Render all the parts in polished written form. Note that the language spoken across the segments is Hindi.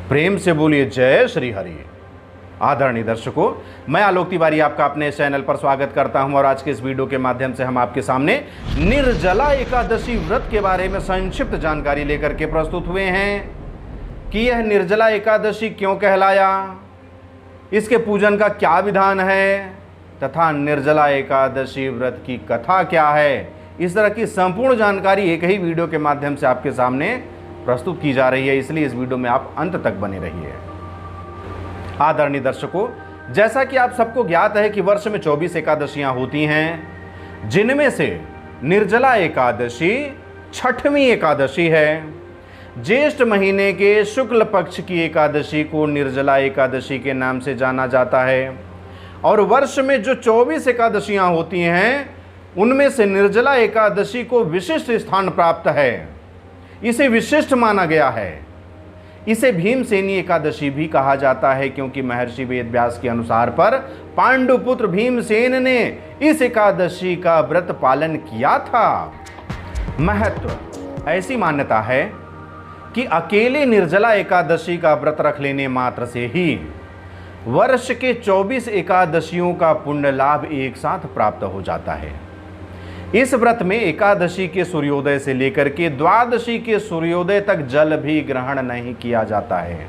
प्रेम से बोलिए जय श्री हरि। आदरणीय दर्शकों, मैं आलोक तिवारी आपका अपने चैनल पर स्वागत करता हूं और आज के इस वीडियो के माध्यम से हम आपके सामने निर्जला एकादशी व्रत के बारे में संक्षिप्त जानकारी लेकर के प्रस्तुत हुए हैं कि यह निर्जला एकादशी क्यों कहलाया, इसके पूजन का क्या विधान है तथा निर्जला एकादशी व्रत की कथा क्या है। इस तरह की संपूर्ण जानकारी एक ही वीडियो के माध्यम से आपके सामने प्रस्तुत की जा रही है, इसलिए इस वीडियो में आप अंत तक बने रहिए। आदरणीय दर्शकों, जैसा कि आप सबको ज्ञात है कि वर्ष में 24 एकादशियां होती हैं, जिनमें से निर्जला एकादशी छठवीं एकादशी है। ज्येष्ठ महीने के शुक्ल पक्ष की एकादशी को निर्जला एकादशी के नाम से जाना जाता है और वर्ष में जो 24 एकादशियां होती हैं उनमें से निर्जला एकादशी को विशिष्ट स्थान प्राप्त है, इसे विशिष्ट माना गया है। इसे भीमसेनी एकादशी भी कहा जाता है क्योंकि महर्षि वेदव्यास के अनुसार पर पांडुपुत्र भीमसेन ने इस एकादशी का व्रत पालन किया था। महत्व: ऐसी मान्यता है कि अकेले निर्जला एकादशी का व्रत रख लेने मात्र से ही वर्ष के 24 एकादशियों का पुण्य लाभ एक साथ प्राप्त हो जाता है। इस व्रत में एकादशी के सूर्योदय से लेकर के द्वादशी के सूर्योदय तक जल भी ग्रहण नहीं किया जाता है,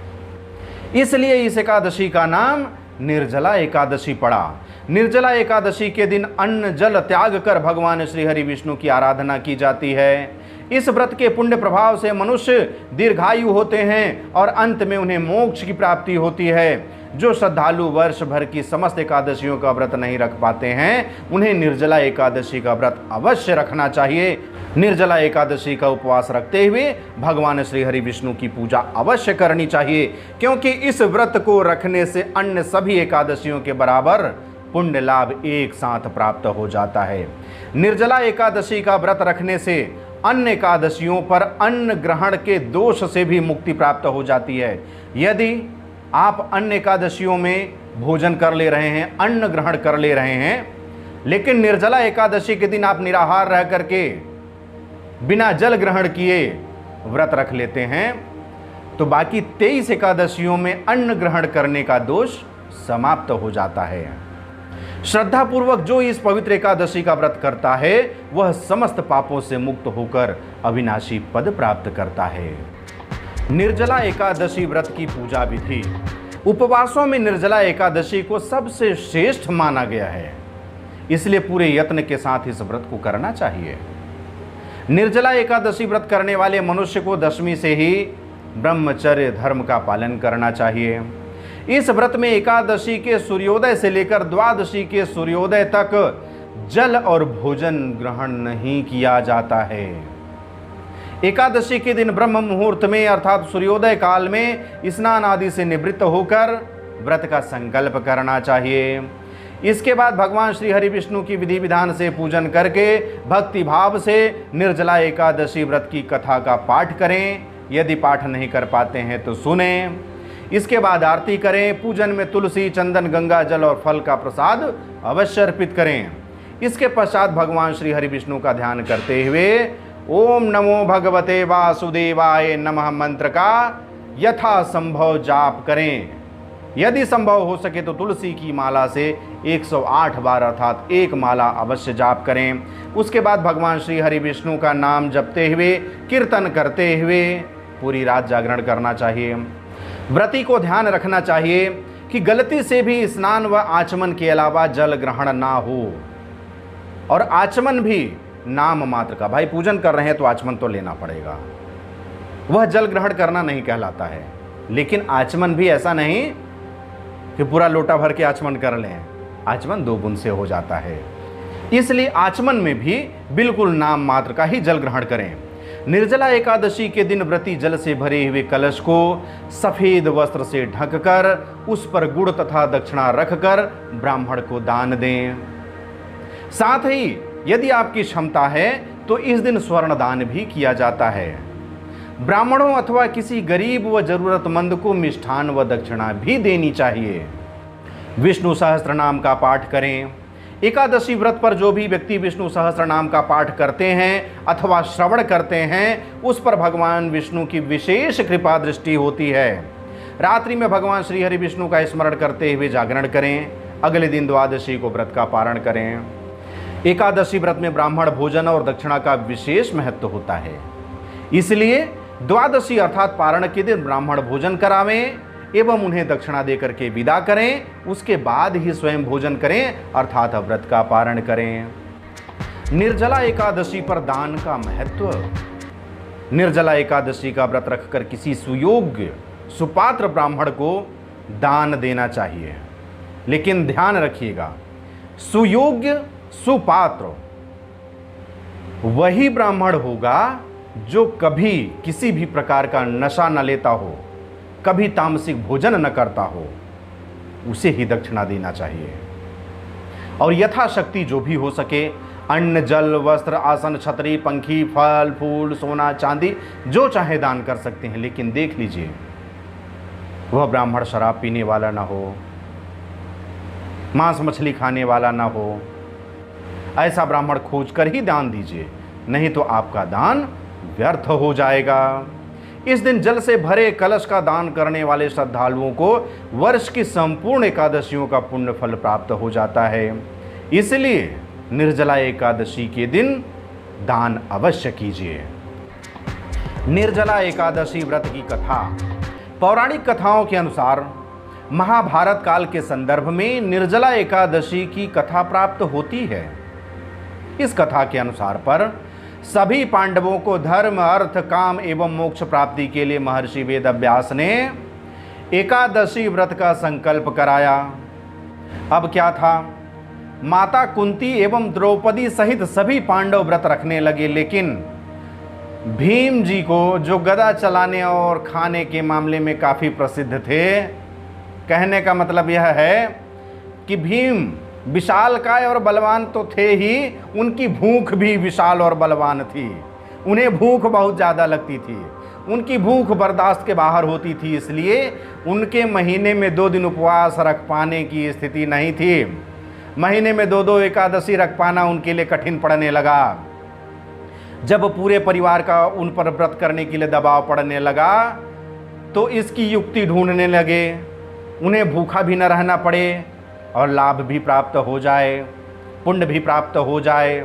इसलिए इस एकादशी का नाम निर्जला एकादशी पड़ा। निर्जला एकादशी के दिन अन्न जल त्याग कर भगवान श्री हरि विष्णु की आराधना की जाती है। इस व्रत के पुण्य प्रभाव से मनुष्य दीर्घायु होते हैं और अंत में उन्हें मोक्ष की प्राप्ति होती है। जो श्रद्धालु वर्ष भर की समस्त एकादशियों का व्रत नहीं रख पाते हैं, उन्हें निर्जला एकादशी का व्रत अवश्य रखना चाहिए। निर्जला एकादशी का उपवास रखते हुए भगवान श्री हरि विष्णु की पूजा अवश्य करनी चाहिए, क्योंकि इस व्रत को रखने से अन्य सभी एकादशियों के बराबर पुण्य लाभ एक साथ प्राप्त हो जाता है। निर्जला एकादशी का व्रत रखने से अन्य एकादशियों पर अन्न ग्रहण के दोष से भी मुक्ति प्राप्त हो जाती है। यदि आप अन्य एकादशियों में भोजन कर ले रहे हैं, अन्न ग्रहण कर ले रहे हैं, लेकिन निर्जला एकादशी के दिन आप निराहार रह करके बिना जल ग्रहण किए व्रत रख लेते हैं, तो बाकी 23 एकादशियों में अन्न ग्रहण करने का दोष समाप्त हो जाता है। श्रद्धा पूर्वक जो इस पवित्र एकादशी का व्रत करता है वह समस्त पापों से मुक्त होकर अविनाशी पद प्राप्त करता है। निर्जला एकादशी व्रत की पूजा विधि: उपवासों में निर्जला एकादशी को सबसे श्रेष्ठ माना गया है, इसलिए पूरे यत्न के साथ इस व्रत को करना चाहिए। निर्जला एकादशी व्रत करने वाले मनुष्य को दशमी से ही ब्रह्मचर्य धर्म का पालन करना चाहिए। इस व्रत में एकादशी के सूर्योदय से लेकर द्वादशी के सूर्योदय तक जल और भोजन ग्रहण नहीं किया जाता है। एकादशी के दिन ब्रह्म मुहूर्त में अर्थात सूर्योदय काल में स्नान आदि से निवृत्त होकर व्रत का संकल्प करना चाहिए। इसके बाद भगवान श्री हरि विष्णु की विधि विधान से पूजन करके भक्ति भाव से निर्जला एकादशी व्रत की कथा का पाठ करें। यदि पाठ नहीं कर पाते हैं तो सुने। इसके बाद आरती करें। पूजन में तुलसी, चंदन, गंगा जल और फल का प्रसाद अवश्य अर्पित करें। इसके पश्चात भगवान श्री हरि विष्णु का ध्यान करते हुए ओम नमो भगवते वासुदेवाय नमः मंत्र का यथा संभव जाप करें। यदि संभव हो सके तो तुलसी की माला से 108 बार अर्थात एक माला अवश्य जाप करें। उसके बाद भगवान श्री हरि विष्णु का नाम जपते हुए कीर्तन करते हुए पूरी रात जागरण करना चाहिए। व्रती को ध्यान रखना चाहिए कि गलती से भी स्नान व आचमन के अलावा जल ग्रहण ना हो, और आचमन भी नाम मात्र का। भाई पूजन कर रहे हैं तो आचमन तो लेना पड़ेगा, वह जल ग्रहण करना नहीं कहलाता है। लेकिन आचमन भी ऐसा नहीं कि पूरा लोटा भर के आचमन कर लें, आचमन 2 बूंद से हो जाता है। इसलिए आचमन में भी बिल्कुल नाम मात्र का ही जल ग्रहण करें। निर्जला एकादशी के दिन व्रती जल से भरे हुए कलश को सफेद वस्त्र से ढककर उस पर गुड़ तथा दक्षिणा रखकर ब्राह्मण को दान दें। साथ ही यदि आपकी क्षमता है तो इस दिन स्वर्ण दान भी किया जाता है। ब्राह्मणों अथवा किसी गरीब व जरूरतमंद को मिष्ठान व दक्षिणा भी देनी चाहिए। विष्णु सहस्त्र नाम का पाठ करें। एकादशी व्रत पर जो भी व्यक्ति विष्णु सहस्त्र नाम का पाठ करते हैं अथवा श्रवण करते हैं, उस पर भगवान विष्णु की विशेष कृपा दृष्टि होती है। रात्रि में भगवान श्री हरि विष्णु का स्मरण करते हुए जागरण करें। अगले दिन द्वादशी को व्रत का पारण करें। एकादशी व्रत में ब्राह्मण भोजन और दक्षिणा का विशेष महत्व होता है, इसलिए द्वादशी अर्थात पारण के दिन ब्राह्मण भोजन करावें एवं उन्हें दक्षिणा देकर के विदा करें। उसके बाद ही स्वयं भोजन करें अर्थात व्रत का पारण करें। निर्जला एकादशी पर दान का महत्व। निर्जला एकादशी का व्रत रखकर किसी सुयोग्य सुपात्र ब्राह्मण को दान देना चाहिए, लेकिन ध्यान रखिएगा, सुयोग्य सुपात्र वही ब्राह्मण होगा जो कभी किसी भी प्रकार का नशा न लेता हो, कभी तामसिक भोजन न करता हो, उसे ही दक्षिणा देना चाहिए। और यथाशक्ति जो भी हो सके अन्न जल वस्त्र आसन छतरी पंखी फल फूल सोना चांदी जो चाहे दान कर सकते हैं, लेकिन देख लीजिए वह ब्राह्मण शराब पीने वाला ना हो, मांस मछली खाने वाला ना हो। ऐसा ब्राह्मण खोज कर ही दान दीजिए, नहीं तो आपका दान व्यर्थ हो जाएगा। इस दिन जल से भरे कलश का दान करने वाले श्रद्धालुओं को वर्ष की संपूर्ण एकादशियों का पुण्य फल प्राप्त हो जाता है। इसलिए निर्जला एकादशी के दिन दान अवश्य कीजिए। निर्जला एकादशी व्रत की कथा। पौराणिक कथाओं के अनुसार महाभारत काल के संदर्भ में निर्जला एकादशी की कथा प्राप्त होती है। इस कथा के अनुसार पर सभी पांडवों को धर्म अर्थ काम एवं मोक्ष प्राप्ति के लिए महर्षि वेदव्यास ने एकादशी व्रत का संकल्प कराया। अब क्या था, माता कुंती एवं द्रौपदी सहित सभी पांडव व्रत रखने लगे, लेकिन भीम जी को, जो गदा चलाने और खाने के मामले में काफ़ी प्रसिद्ध थे, कहने का मतलब यह है कि भीम विशालकाय और बलवान तो थे ही, उनकी भूख भी विशाल और बलवान थी। उन्हें भूख बहुत ज़्यादा लगती थी, उनकी भूख बर्दाश्त के बाहर होती थी, इसलिए उनके महीने में 2 दिन उपवास रख पाने की स्थिति नहीं थी। महीने में 2-2 एकादशी रख पाना उनके लिए कठिन पड़ने लगा। जब पूरे परिवार का उन पर व्रत करने के लिए दबाव पड़ने लगा तो इसकी युक्ति ढूंढने लगे, उन्हें भूखा भी न रहना पड़े और लाभ भी प्राप्त हो जाए, पुण्य भी प्राप्त हो जाए।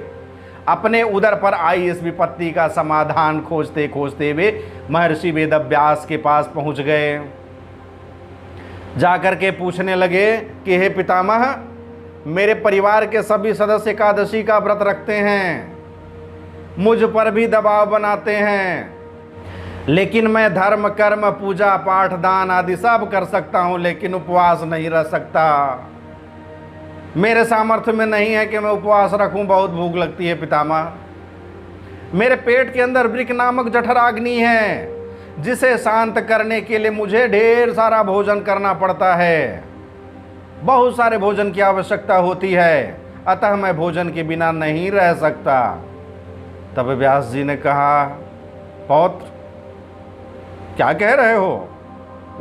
अपने उदर पर आई इस विपत्ति का समाधान खोजते खोजते वे महर्षि वेदव्यास के पास पहुंच गए। जाकर के पूछने लगे कि हे पितामह, मेरे परिवार के सभी सदस्य एकादशी का व्रत रखते हैं, मुझ पर भी दबाव बनाते हैं, लेकिन मैं धर्म कर्म पूजा पाठ दान आदि सब कर सकता हूं, लेकिन उपवास नहीं रह सकता। मेरे सामर्थ्य में नहीं है कि मैं उपवास रखूं, बहुत भूख लगती है पितामह। मेरे पेट के अंदर वृक नामक जठराग्नि है, जिसे शांत करने के लिए मुझे ढेर सारा भोजन करना पड़ता है, बहुत सारे भोजन की आवश्यकता होती है, अतः मैं भोजन के बिना नहीं रह सकता। तब व्यास जी ने कहा, पौत्र क्या कह रहे हो?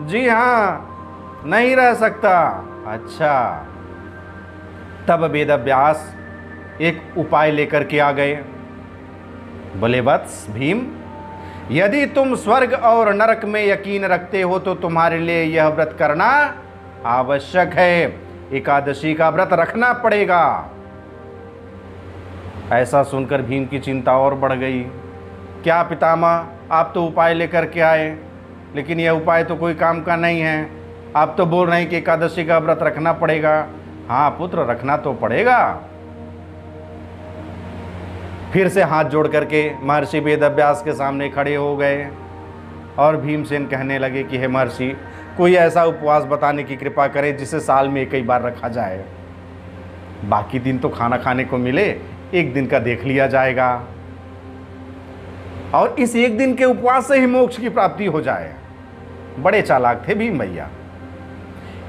जी हाँ, नहीं रह सकता। अच्छा। तब वेदव्यास एक उपाय लेकर के आ गए। बोले, वत्स भीम, यदि तुम स्वर्ग और नरक में यकीन रखते हो तो तुम्हारे लिए यह व्रत करना आवश्यक है, एकादशी का व्रत रखना पड़ेगा। ऐसा सुनकर भीम की चिंता और बढ़ गई। क्या पितामह, आप तो उपाय लेकर के आए, लेकिन यह उपाय तो कोई काम का नहीं है। आप तो बोल रहे हैं कि एकादशी का व्रत रखना पड़ेगा। हाँ पुत्र, रखना तो पड़ेगा। फिर से हाथ जोड़ करके महर्षि वेदव्यास के सामने खड़े हो गए और भीमसेन कहने लगे कि हे महर्षि, कोई ऐसा उपवास बताने की कृपा करें जिसे साल में कई बार रखा जाए। बाकी दिन तो खाना खाने को मिले, एक दिन का देख लिया जाएगा और इस एक दिन के उपवास से ही मोक्ष की प्राप्ति हो जाए। बड़े चालाक थे भीम भैया।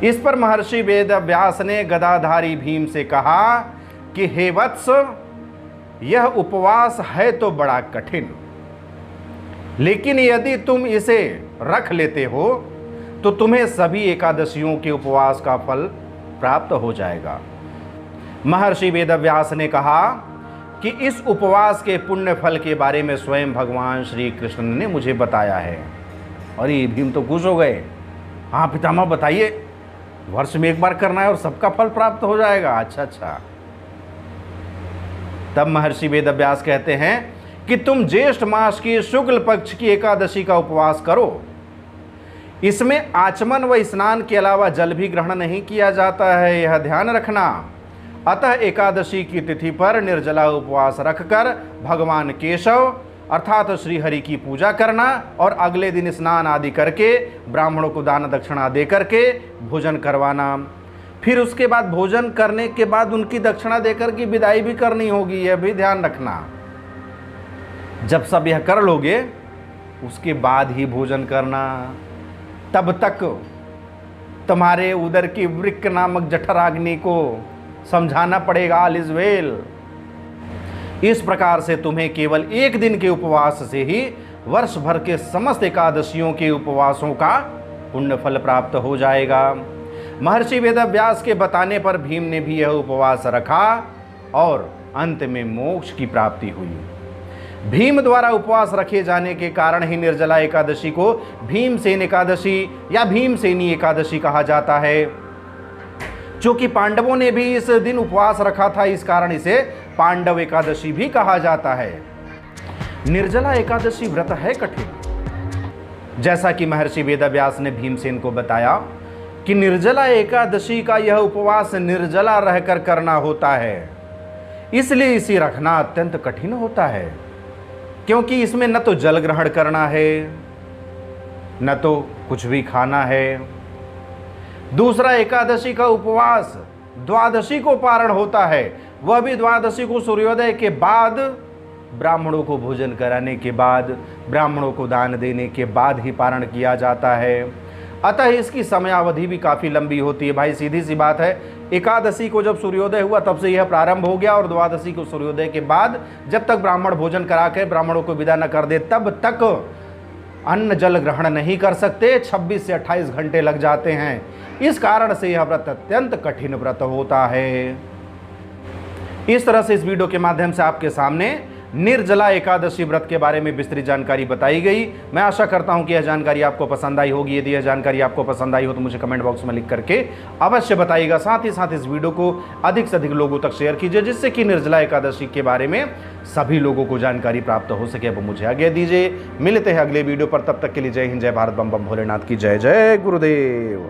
इस पर महर्षि वेदव्यास ने गदाधारी भीम से कहा कि हे वत्स, यह उपवास है तो बड़ा कठिन, लेकिन यदि तुम इसे रख लेते हो तो तुम्हें सभी एकादशियों के उपवास का फल प्राप्त हो जाएगा। महर्षि वेदव्यास ने कहा कि इस उपवास के पुण्य फल के बारे में स्वयं भगवान श्री कृष्ण ने मुझे बताया है। और ये भीम तो खुश हो गए हाँ पितामह बताइए, वर्ष में एक बार करना है और सबका फल प्राप्त हो जाएगा। अच्छा अच्छा। तब महर्षि वेदव्यास कहते हैं कि तुम ज्येष्ठ मास की शुक्ल पक्ष की एकादशी का उपवास करो। इसमें आचमन व स्नान के अलावा जल भी ग्रहण नहीं किया जाता है, यह ध्यान रखना। अतः एकादशी की तिथि पर निर्जला उपवास रखकर भगवान केशव अर्थात श्री हरि की पूजा करना और अगले दिन स्नान आदि करके ब्राह्मणों को दान दक्षिणा दे करके भोजन करवाना। फिर उसके बाद भोजन करने के बाद उनकी दक्षिणा देकर की विदाई भी करनी होगी, यह भी ध्यान रखना। जब सब यह कर लोगे उसके बाद ही भोजन करना, तब तक तुम्हारे उदर की वृक्क नामक जठराग्नि को समझाना पड़ेगा ऑल इज वेल। इस प्रकार से तुम्हें केवल एक दिन के उपवास से ही वर्ष भर के समस्त एकादशियों के उपवासों का पुण्य फल प्राप्त हो जाएगा। महर्षि वेदव्यास के बताने पर भीम ने भी यह उपवास रखा और अंत में मोक्ष की प्राप्ति हुई। भीम द्वारा उपवास रखे जाने के कारण ही निर्जला एकादशी को भीमसेन एकादशी या भीमसेनी एकादशी कहा जाता है। चूंकि पांडवों ने भी इस दिन उपवास रखा था, इस कारण इसे पांडव एकादशी भी कहा जाता है। निर्जला एकादशी व्रत है कठिन। जैसा कि महर्षि वेदव्यास ने भीमसेन को बताया कि निर्जला एकादशी का यह उपवास निर्जला रहकर करना होता है, इसलिए इसे रखना अत्यंत कठिन होता है, क्योंकि इसमें न तो जल ग्रहण करना है न तो कुछ भी खाना है। दूसरा, एकादशी का उपवास द्वादशी को पारण होता है, वह भी द्वादशी को सूर्योदय के बाद, ब्राह्मणों को भोजन कराने के बाद, ब्राह्मणों को दान देने के बाद ही पारण किया जाता है। अतः इसकी समयावधि भी काफ़ी लंबी होती है। भाई सीधी सी बात है, एकादशी को जब सूर्योदय हुआ तब से यह प्रारंभ हो गया और द्वादशी को सूर्योदय के बाद जब तक ब्राह्मण भोजन करा के ब्राह्मणों को विदा न कर दे तब तक अन्न जल ग्रहण नहीं कर सकते। 26 से 28 घंटे लग जाते हैं। इस कारण से यह व्रत अत्यंत कठिन व्रत होता है। इस तरह से इस वीडियो के माध्यम से आपके सामने निर्जला एकादशी व्रत के बारे में विस्तृत जानकारी बताई गई। मैं आशा करता हूं कि यह जानकारी आपको पसंद आई होगी। यदि यह जानकारी आपको पसंद आई हो तो मुझे कमेंट बॉक्स में लिख करके अवश्य बताइएगा। साथ ही साथ इस वीडियो को अधिक से अधिक लोगों तक शेयर कीजिए, जिससे कि निर्जला एकादशी के बारे में सभी लोगों को जानकारी प्राप्त हो सके। अब मुझे आज्ञा दीजिए, मिलते हैं अगले वीडियो पर। तब तक के लिए जय हिंद, जय भारत, बम बम भोलेनाथ की जय। जय गुरुदेव।